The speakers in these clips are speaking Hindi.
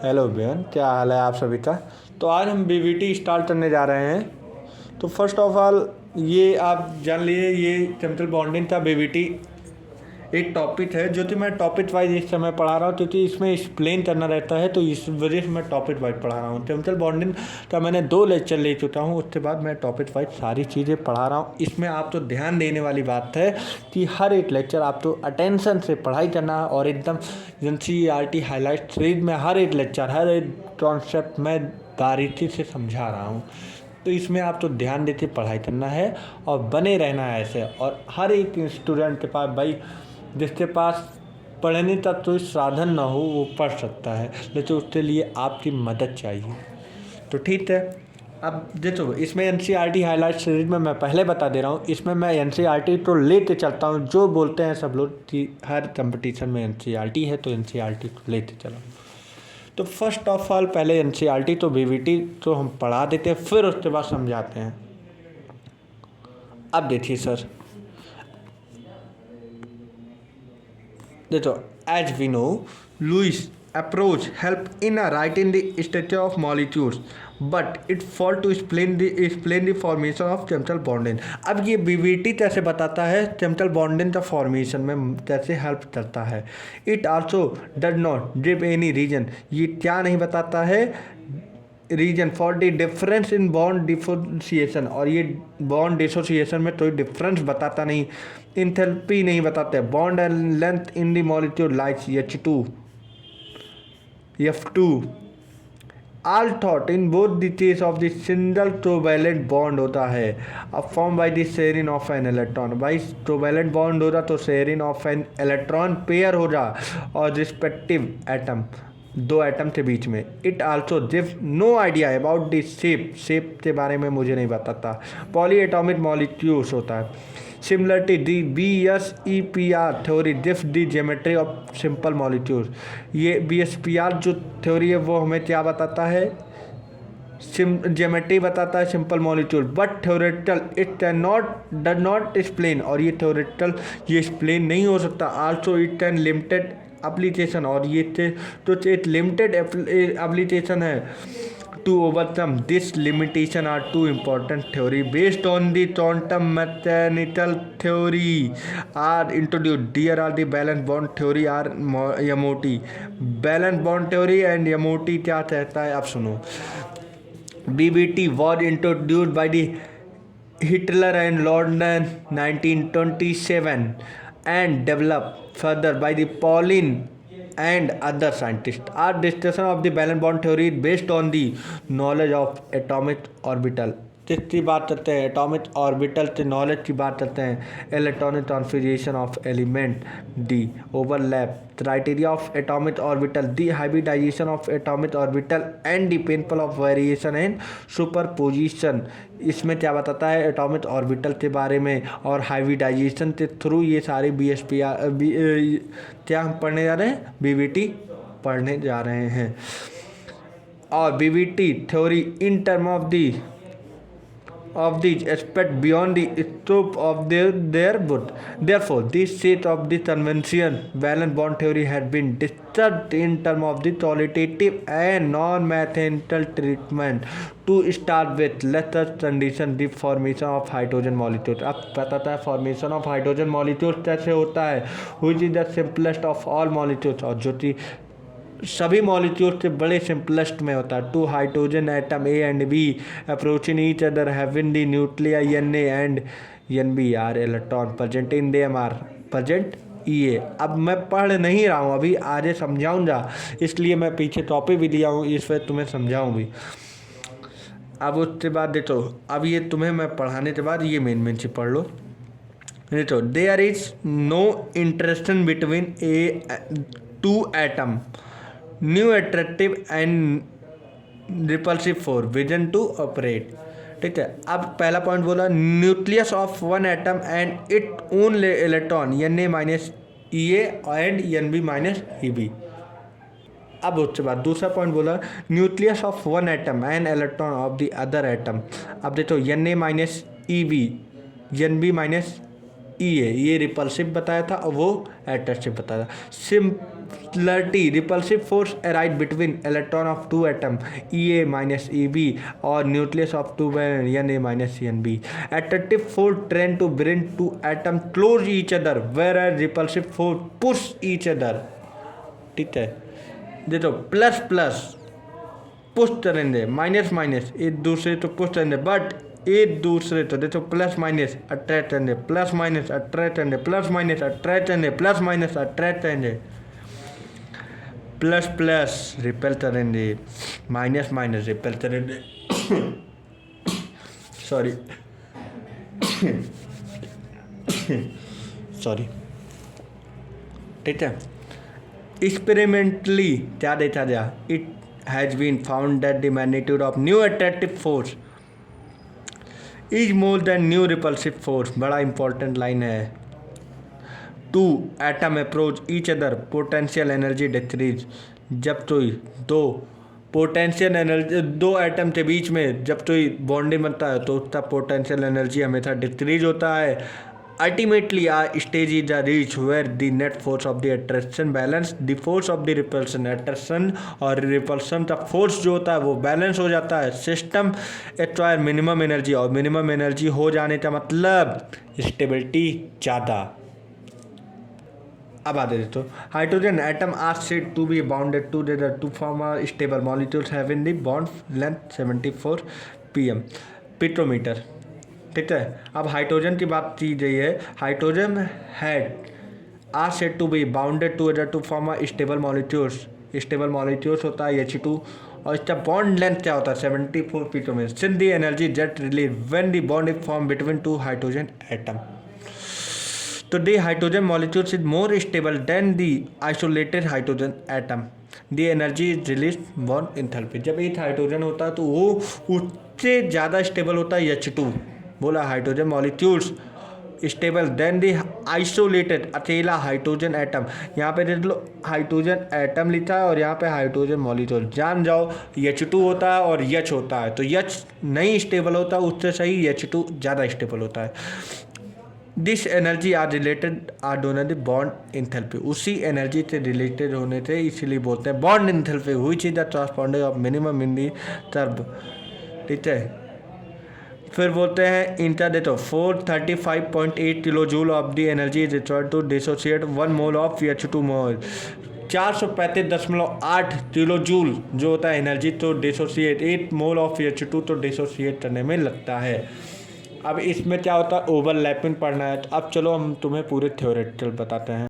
हेलो बेन, क्या हाल है आप सभी का। तो आज हम बीवीटी स्टार्ट करने जा रहे हैं। तो फर्स्ट ऑफ ऑल ये आप जान लिए, ये केमिकल बॉन्डिंग का बीवीटी एक टॉपिक है जो कि मैं टॉपिक वाइज इस समय पढ़ा रहा हूँ, क्योंकि इसमें एक्सप्लेन करना रहता है, तो इस वजह से मैं टॉपिक वाइज पढ़ा रहा हूँ। केमिकल बॉन्डिंग का मैंने 2 लेक्चर ले चुका हूँ, उसके बाद मैं टॉपिक वाइज सारी चीज़ें पढ़ा रहा हूँ। इसमें आप तो ध्यान देने वाली बात है कि हर एक लेक्चर आप तो अटेंशन से पढ़ाई करना है और एकदम NCERT हाईलाइट सीरीज में हर एक लेक्चर, हर एक कॉन्सेप्ट मैं बारीकी से समझा रहा हूँ। तो इसमें आप तो ध्यान देके पढ़ाई करना है और बने रहना है ऐसे। और हर एक स्टूडेंट के पास भाई, जिसके पास पढ़ने का कोई साधन ना हो वो पढ़ सकता है, लेकिन उसके लिए आपकी मदद चाहिए। तो ठीक है, अब देखो इसमें NCERT हाईलाइट सीरीज में मैं पहले बता दे रहा हूँ, इसमें मैं NCERT तो लेते चलता हूँ। जो बोलते हैं सब लोग कि हर कंपटीशन में NCERT है, तो NCERT को लेते चला हूँ। तो फर्स्ट ऑफ ऑल पहले NCERT तो BVT तो हम पढ़ा देते हैं, फिर उसके बाद समझाते हैं। अब देखिए सर, देखो as we know, Lewis approach help in writing the structure of molecules, but it fail to explain the formation of chemical bonding। अब ये BVT कैसे बताता है chemical bonding का formation में कैसे हेल्प करता है। It also does not give any reason, ये क्या नहीं बताता है, reason for the difference in bond dissociation, और ये बॉन्ड डिसोसिएशन में कोई डिफरेंस बताता नहीं। इंथैल्पी नहीं बताते। Bond and length in the molecule like H2 F2 all thought in both the case of the single covalent bond होता है अब form by the sharing of an electron. By covalent bond होगा तो sharing of an electron pair होगा और रिस्पेक्टिव एटम, 2 एटम के बीच में। It also give no idea about the shape के बारे में मुझे नहीं बताता। पॉली एटॉमिक मॉलिक्यूल्स होता है। Similarly the BSEPR theory gives the geometry of simple molecules. ये BSPR जो थ्योरी है वो हमें क्या बताता है, ज्योमेट्री बताता है simple molecule, but theoretical it can not does not explain, और ये थ्योरेटिकल ये एक्सप्लेन नहीं हो सकता। Also it can limited application, और ये तो एक लिमिटेड एप्लीकेशन है। To overcome this limitation are two important theory based on the quantum mechanical theory are introduce. There are the valence bond theory are MOT। Valence bond theory and MOT क्या कहता है, अब सुनो। BBT was introduced by the Hitler and London 1927 and developed further by the Pauling and other scientists. Our discussion of the valence bond theory is based on the knowledge of atomic orbital। किसकी बात करते हैं, एटॉमिक ऑर्बिटल के नॉलेज की बात करते हैं। Electronic configuration of element, the overlap criteria of atomic orbital, the hybridisation of atomic orbital and the principle of variation and superposition. इसमें क्या बताता है, एटॉमिक ऑर्बिटल के बारे में और हाइब्रिडाइजेशन के थ्रू ये सारे BSPR क्या हम पढ़ने जा रहे हैं, BVT पढ़ने जा रहे हैं। और BVT theory in term of these aspects beyond the scope of their book. Therefore, this set of the conventional valence bond theory has been discussed in terms of the qualitative and non-mathematical treatment. To start with, let us condition the formation of hydrogen molecules। अब बताता है formation of hydrogen molecules कैसे होता है, which is the simplest of all molecules, और जो कि सभी मॉलिक्यूल से बड़े सिंपलेस्ट में होता है। 2 hydrogen atom A and B approaching each other having the nuclear Na and Nb are electron present in them are present EA। अब मैं पढ़ नहीं रहा हूँ, अभी आगे समझाऊंगा, इसलिए मैं पीछे टॉपिक भी लिया हूँ, इस पर तुम्हें समझाऊँ भी। अब उसके बाद देखो, अब ये तुम्हें मैं पढ़ाने के बाद ये मेन चीज पढ़ लो। देखो, there is no interaction between two atom, new attractive and repulsive for vision to operate. ठीक है, अब पहला पॉइंट बोला, nucleus of one atom and it own electron Na minus EA and Nb minus EB। अब उसके बाद दूसरा पॉइंट बोला, nucleus of one atom and electron of the other atom. अब देखो, Na minus EB Nb minus EA, ये रिपल्सिव बताया था और वो एट्रैक्टिव बताया था। flirty repulsive force arise between electron of two atom Ea minus Eb or nucleus of two Na minus Cnb. Attractive force tend to bring two atoms close each other, whereas repulsive force push each other. ठीक है, देखो प्लस प्लस पुश करेंगे, माइनस माइनस एक दूसरे तो पुश करेंगे, बट एक दूसरे तो देखो प्लस माइनस अट्रैक्ट करेंगे, प्लस माइनस अट्रैक्ट करेंगे, प्लस माइनस अट्रैक्ट करेंगे, प्लस माइनस अट्रैक्ट करेंगे, प्लस प्लस रिपेल करेंगे, माइनस माइनस रिपेल करेंगे. Sorry sorry. ठीक है, एक्सपेरिमेंटली क्या देखा गया, it has been found that the magnitude of new attractive force is more than new repulsive force. बड़ा इंपॉर्टेंट लाइन है. Two atom approach each other potential energy decrease. जब तो दो पोटेंशियल एनर्जी दो एटम के बीच में जब तो बॉन्डिंग बनता है तो उसका पोटेंशियल एनर्जी हमेशा डिक्रीज होता है. Ultimately a stage is the reach where the net force of the attraction balance the force of the repulsion. Attraction और रिपल्सन का फोर्स जो होता है वो बैलेंस हो जाता है. सिस्टम एक्वायर मिनिमम एनर्जी, और मिनिमम एनर्जी हो जाने का मतलब स्टेबिलिटी ज़्यादा. अब आते हैं तो hydrogen atom are said to be bounded together to form a stable molecules having the bond length 74 pm picometre. ठीक है, अब हाइड्रोजन की बात की गई है. Hydrogen had are said to be bounded together to form a stable molecules. Stable molecules होता है H2 और इसका बॉन्ड लेंथ क्या होता है 74 picometre. Since the energy get release when the bond is form between two hydrogen atom. तो the hydrogen molecules is more stable than the isolated hydrogen atom. The energy is release bond enthalpy. जब एक हाइड्रोजन होता है तो वो उससे ज़्यादा स्टेबल होता है H2. बोला hydrogen molecules stable than the isolated अकेला हाइड्रोजन एटम. यहाँ पे देख लो हाइड्रोजन एटम लिखा है और यहाँ पे हाइड्रोजन मॉलिक्यूल. जान जाओ H2 होता है और H होता है, तो H नहीं स्टेबल होता, उससे सही H2 ज़्यादा स्टेबल होता है. This energy are related are दोनों द बॉन्ड इंथैल्पी. उसी एनर्जी से रिलेटेड होने से इसीलिए बोलते हैं bond enthalpy which is the correspondence of minimum in the टर्ब. ठीक है, फिर बोलते हैं इंटर देतो 435.8 kilo joule of the energy is required to dissociate 1 mole of H2 mole. 435.8 kilo joule जो होता है एनर्जी तो डिसोसिएट 8 मोल ऑफ H2 तो डिसोसिएट करने में लगता है. अब इसमें क्या होता है ओवरलैपिंग पढ़ना है. तो अब चलो हम तुम्हें पूरे थ्योरेटिकल बताते हैं.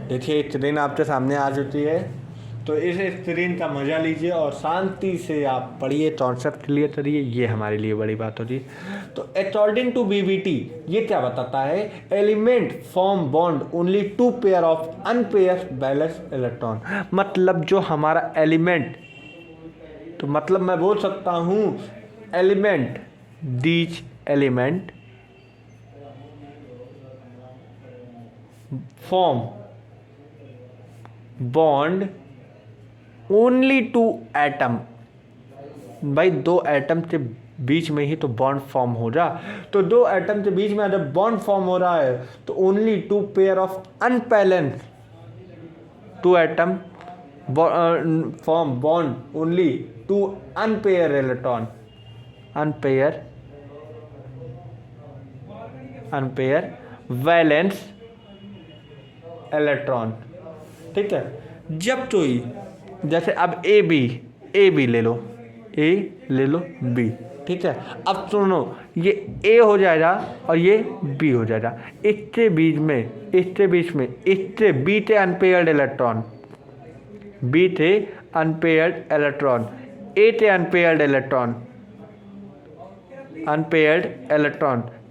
देखिए स्क्रीन आपके सामने आ चुकी है, तो इस स्क्रीन का मजा लीजिए और शांति से आप पढ़िए, कॉन्सेप्ट क्लियर करिए. ये हमारे लिए बड़ी बात होती है. तो अकॉर्डिंग टू BBT ये क्या बताता है, element form bond only 2 pair of unpair balance electron. मतलब जो हमारा एलिमेंट, तो मतलब मैं बोल सकता हूँ element these element form bond only 2 atom. भाई 2 एटम के बीच में ही तो बॉन्ड फॉर्म हो रहा. तो 2 एटम के बीच में जब बॉन्ड फॉर्म हो रहा है तो only 2 pair of unbalance 2 atom form bond only 2 unpair electron. Unpair valence electron. ठीक है, जब तो ही जैसे अब ए बी ले लो, बी. ठीक है, अब सुनो ये ए हो जाएगा और ये बी हो जाएगा. इसके बीच में इससे बी थे अनपेयर्ड इलेक्ट्रॉन, बी थे अनपेयर्ड इलेक्ट्रॉन, ए थे अनपेयर्ड इलेक्ट्रॉन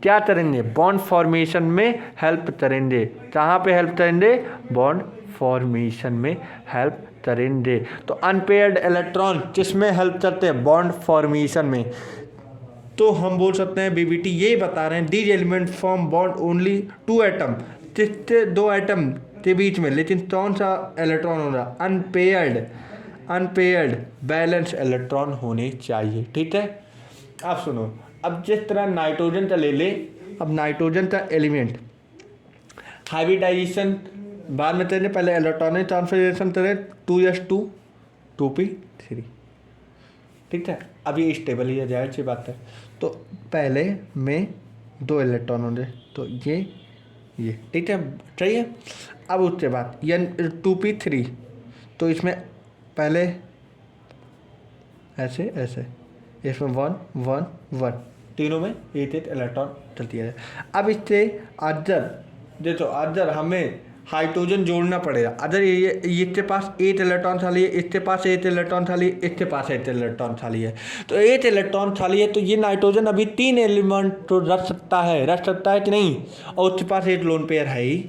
क्या करेंगे, बॉन्ड फॉर्मेशन में हेल्प करेंगे. कहाँ पे हेल्प करेंगे, बॉन्ड फॉर्मेशन में हेल्प करेंगे. तो अनपेयर्ड इलेक्ट्रॉन किसमें हेल्प करते हैं, बॉन्ड फॉर्मेशन में. तो हम बोल सकते हैं BBT यही बता रहे हैं these element form bond only 2 atom, जिससे 2 एटम के बीच में, लेकिन कौन सा इलेक्ट्रॉन हो रहा, अनपेयर्ड बैलेंस इलेक्ट्रॉन होने चाहिए. ठीक है, अब सुनो, अब जिस तरह नाइट्रोजन का ले ले, अब नाइट्रोजन का एलिमेंट हाइब्रिडाइजेशन बाद में तेरे, पहले इलेक्ट्रॉनिक ट्रांसफरेशन तेरे 2s2 2p3, ठीक है। अब ये स्टेबल ही है, जाहिर सी बात है। तो पहले में 2 इलेक्ट्रॉन होंगे, तो ये ठीक है, सही है। अब उसके बाद ये 2p3, तो इसमें पहले ऐसे ऐसे, इसमें 1 1 1, तीनों में 8 इलेक्ट्रॉन चलती है। अब इससे अदर देखो, अदर हमें हाइड्रोजन जोड़ना पड़ेगा। अदर ये इसके पास 8 इलेक्ट्रॉन खाली है, इसके पास 8 इलेक्ट्रॉन खाली है, इसके पास 8 इलेक्ट्रॉन खाली है, तो 8 इलेक्ट्रॉन खाली है, तो ये नाइट्रोजन अभी 3 एलिमेंट तो रख सकता है कि नहीं, और उसके पास 8 लोन पेयर है ही,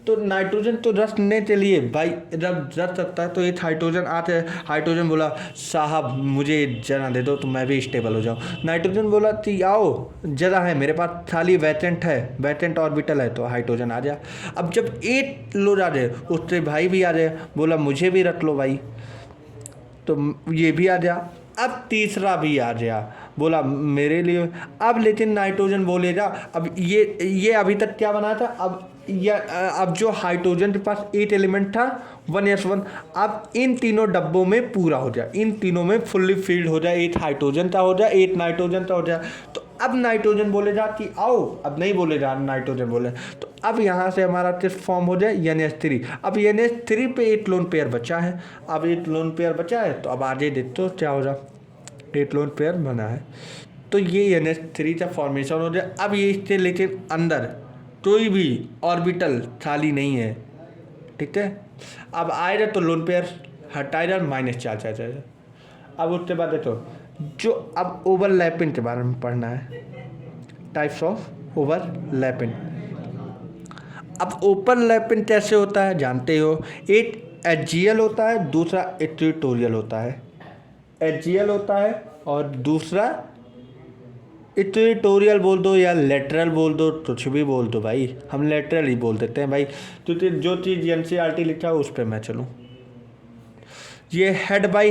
तो नाइट्रोजन तो रखने के लिए भाई जब रख सकता है, तो एक हाइड्रोजन आते हैं। हाइड्रोजन बोला साहब मुझे जना दे दो तो मैं भी स्टेबल हो जाऊँ। नाइट्रोजन बोला कि आओ जरा है मेरे पास, खाली वैकेंट है, वैकेंट ऑर्बिटल है, तो हाइड्रोजन आ जा। अब जब 8 लोग आ जाए, उससे भाई भी आ जाए, बोला मुझे भी रख लो भाई, तो ये भी आ जा। अब तीसरा भी आ गया, बोला मेरे लिए। अब लेकिन नाइट्रोजन बोलेगा, अब ये अभी तक क्या बना था, अब जो हाइड्रोजन के पास 8 एलिमेंट था 1s1, अब इन तीनों डब्बों में पूरा हो जाए, इन तीनों में फुल्ली फिल्ड हो जाए, 8 हाइड्रोजन का हो जाए, 8 नाइट्रोजन का हो जाए। तो अब नाइट्रोजन बोलेगा कि आओ, अब नहीं बोलेगा नाइट्रोजन बोले, तो अब यहाँ से हमारा किस फॉर्म हो जाए NH3। अब NH3 पे 8 लोन पेयर बचा है, अब 8 लोन पेयर बचा है, तो अब आगे देखते क्या हो जाए, 8 लोन पेयर बना है, तो ये NH3 का फॉर्मेशन हो जाए। अब ये इससे लेकिन अंदर कोई भी ऑर्बिटल खाली नहीं है, ठीक है। अब आएगा तो लोन पेयर हटाएगा, -4। अब उसके बाद देखो, जो अब ओवरलैपिंग के बारे में पढ़ना है, टाइप्स ऑफ ओवरलैपिंग। अब ओवरलैपिंग कैसे होता है जानते हो, एक एक्सियल होता है, दूसरा इक्वेटोरियल होता है। एक्सियल होता है और दूसरा इक्वेटोरियल बोल दो या लेटरल बोल दो, कुछ भी बोल दो भाई, हम लेटरल ही बोल देते हैं भाई, क्योंकि जो चीज़ NCERT लिखा है उस पर मैं चलूँ। ये हेड बाई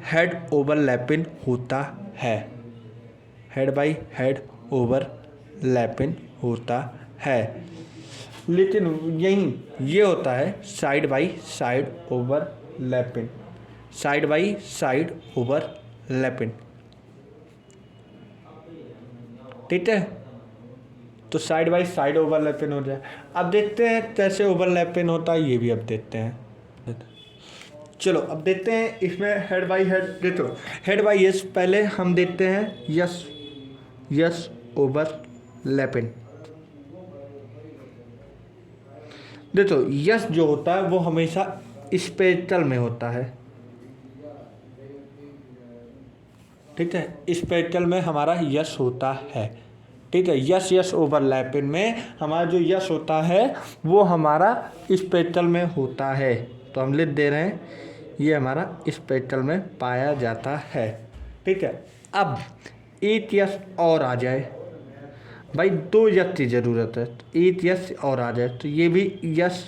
हेड ओवरलैपिंग होता है, हेड बाई हेड ओवरलैपिंग होता है, लेकिन यही ये होता है side by side overlapping, side by side overlapping, ठीक है। तो साइड बाई साइड ओवरलैपिंग हो जाए। अब देखते हैं कैसे ओवरलैपिंग होता है, ये भी अब देखते हैं। चलो अब देखते हैं इसमें हेड बाई हेड। देखो हेड बाई यस, पहले हम देखते हैं यस ओवरलैपिंग। देखो यस जो होता है वो हमेशा स्पेक्ट्रल में होता है, ठीक है, स्पेक्ट्रल में हमारा यस होता है, ठीक है। यस ओवरलैपिंग में हमारा जो यस होता है वो हमारा स्पेक्ट्रल में होता है, तो हम लिख दे रहे हैं ये हमारा स्पेक्ट्रल में पाया जाता है, ठीक है। अब एक यस और आ जाए भाई, 2 यस की ज़रूरत है, तो एक यस और आ जाए, तो ये भी यस,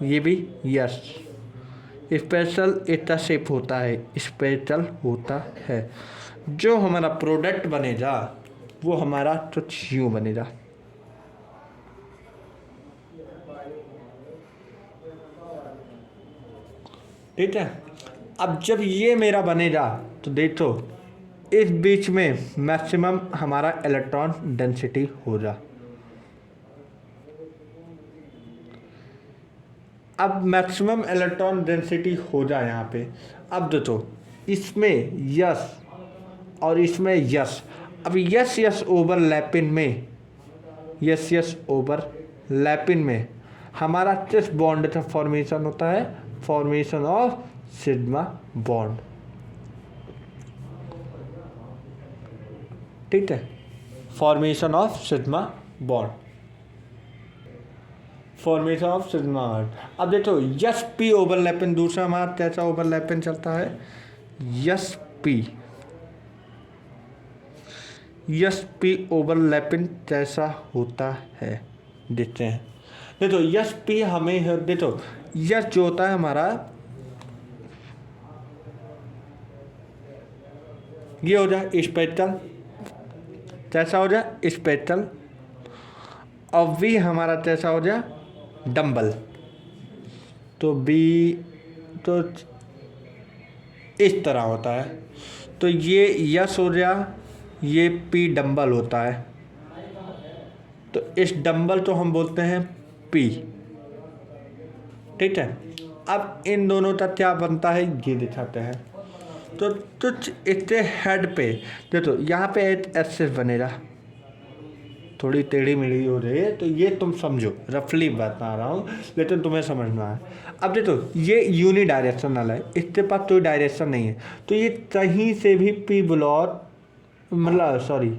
ये भी यस, स्पेशल इंटरशिप होता है, स्पेशल होता है। जो हमारा प्रोडक्ट बनेगा वो हमारा कुछ यूँ बनेगा, ठीक है। अब जब ये मेरा बनेगा तो देखो इस बीच में मैक्सिमम हमारा इलेक्ट्रॉन डेंसिटी होगा। अब मैक्सिमम इलेक्ट्रॉन डेंसिटी हो जाए यहाँ पे। अब देखो इसमें यस और इसमें यस, अब यस ओवरलैपिंग में, यस ओवरलैपिंग में हमारा किस बॉन्ड का फॉर्मेशन होता है, फॉर्मेशन ऑफ सिग्मा बॉन्ड, ठीक है, formation of sigma bond, formation of sigma bond. अब देखो यस पी ओवरलैपिंग, दूसरा हमारा कैसा ओवरलैपिंग चलता है, यस पी ओवरलैपिंग कैसा होता है देखते हैं। देखो यस पी हमें, देखो यस जो होता है हमारा, ये हो जाए स्पेक्ट्रल, कैसा हो जाए स्पेक्ट्रल, और वी हमारा कैसा हो जाए, डम्बल। तो बी तो इस तरह होता है। तो ये यस हो गया, ये पी डम्बल होता है। तो इस डम्बल को हम बोलते हैं पी। ठीक है, अब इन दोनों का क्या बनता है ये दिखाते हैं। तो कुछ इसके हेड पे देखो, यहाँ पे एक एक्सिस बनेगा, थोड़ी टेढ़ी मेढ़ी हो रही है, तो ये तुम समझो, रफली बता रहा हूँ लेकिन तुम्हें समझना है। अब देखो ये यूनि डायरेक्शनल है, इसके पास कोई डायरेक्शन नहीं है, तो ये कहीं से भी पी ब्लॉक मतलब सॉरी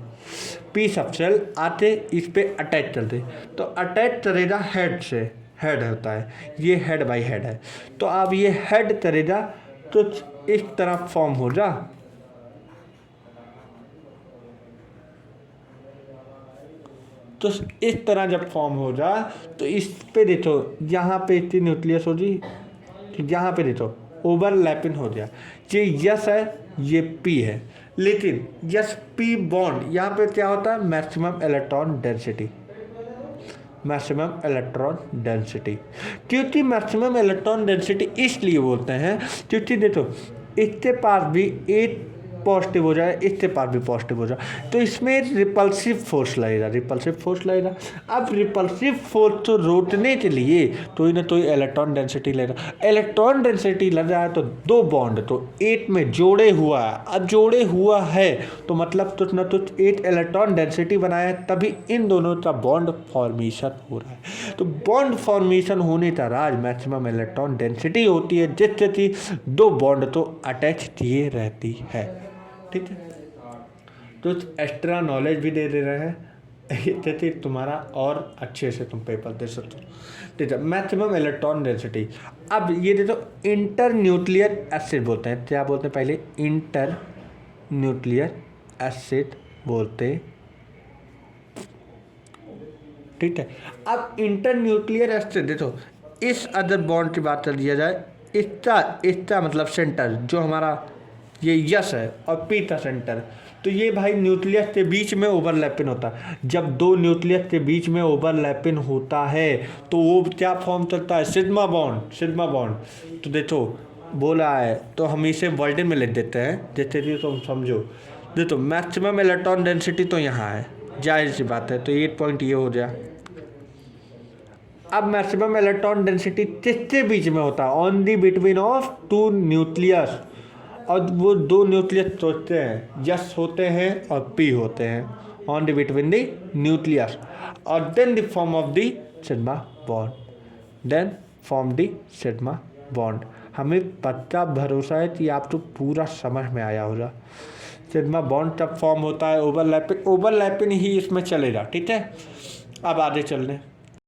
पी सबसेल आते इस पे अटैच करते, तो अटैच करेगा हेड से, हेड होता है ये, हेड बाई हेड है। तो अब ये हेड करेगा तो इस तरह फॉर्म हो जा, तो इस तरह जब फॉर्म हो जा तो इस पे देखो, यहाँ पे इतनी न्यूक्लियस हो जी, यहाँ पे देखो ओवरलैपिंग हो गया, ये यस है ये पी है, लेकिन यस पी बॉन्ड यहाँ पे क्या होता है, maximum electron density, maximum electron density. क्योंकि मैक्सिमम इलेक्ट्रॉन डेंसिटी इसलिए बोलते हैं क्योंकि देखो इसके पास भी एक पॉजिटिव हो जाए, इसके पास भी पॉजिटिव हो जाए, तो इसमें रिपल्सिव फोर्स लगेगा, रिपल्सिव फोर्स लगेगा। अब रिपल्सिव फोर्स को रोकने के लिए कोई ना कोई इलेक्ट्रॉन डेंसिटी लेगा, इलेक्ट्रॉन डेंसिटी लग रहा है तो दो बॉन्ड तो एक में जोड़े हुआ है, अब जोड़े हुआ है तो मतलब कुछ ना कुछ एक इलेक्ट्रॉन डेंसिटी बनाया है, तभी इन दोनों का बॉन्ड फॉर्मेशन हो रहा है। तो बॉन्ड फॉर्मेशन होने का राज मैक्सिमम इलेक्ट्रॉन डेंसिटी होती है, जिससे कि दो बॉन्ड तो अटैच किए रहती है। ठीक है, तो एक्स्ट्रा नॉलेज भी दे रहे हैं जैसे तुम्हारा और अच्छे से तुम पेपर दे सकते हो। ठीक है, मैक्सिमम इलेक्ट्रॉन डेंसिटी। अब ये देखो इंटर न्यूक्लियर एसिड बोलते हैं, क्या बोलते हैं पहले, इंटर न्यूक्लियर एसिड बोलते। ठीक है, अब इंटर न्यूक्लियर एसिड देखो, इस अदर बॉन्ड की बात कर दिया जाए, इसका मतलब सेंटर जो हमारा ये यस है और पी का सेंटर, तो ये भाई न्यूक्लियस के बीच में ओवरलैपिंग होता है। जब दो न्यूक्लियस के बीच में ओवरलैपिंग होता है तो वो क्या फॉर्म करता है, सिग्मा बॉन्ड, सिग्मा बॉन्ड। तो देखो बोला है तो हम इसे वर्ल्डन में लिख देते हैं जैसे कि तुम समझो। देखो मैक्सिमम इलेक्ट्रॉन डेंसिटी तो यहाँ है, जाहिर सी बात है, तो 8 पॉइंट ये हो गया। अब मैक्सिमम इलेक्ट्रॉन डेंसिटी किसके बीच में होता है, on the between of two nucleus, और वो दो न्यूक्लियस सोचते हैं यस होते हैं और पी होते हैं, on the between the nucleus, और then the form of the sigma bond, then form the sigma bond. हमें पक्का भरोसा है कि आपको पूरा समझ में आया होगा। सिग्मा बॉन्ड तब फॉर्म होता है, ओवरलैपिंग, ओवरलैपिंग ही इसमें चलेगा। ठीक है, अब आगे चल रहे हैं।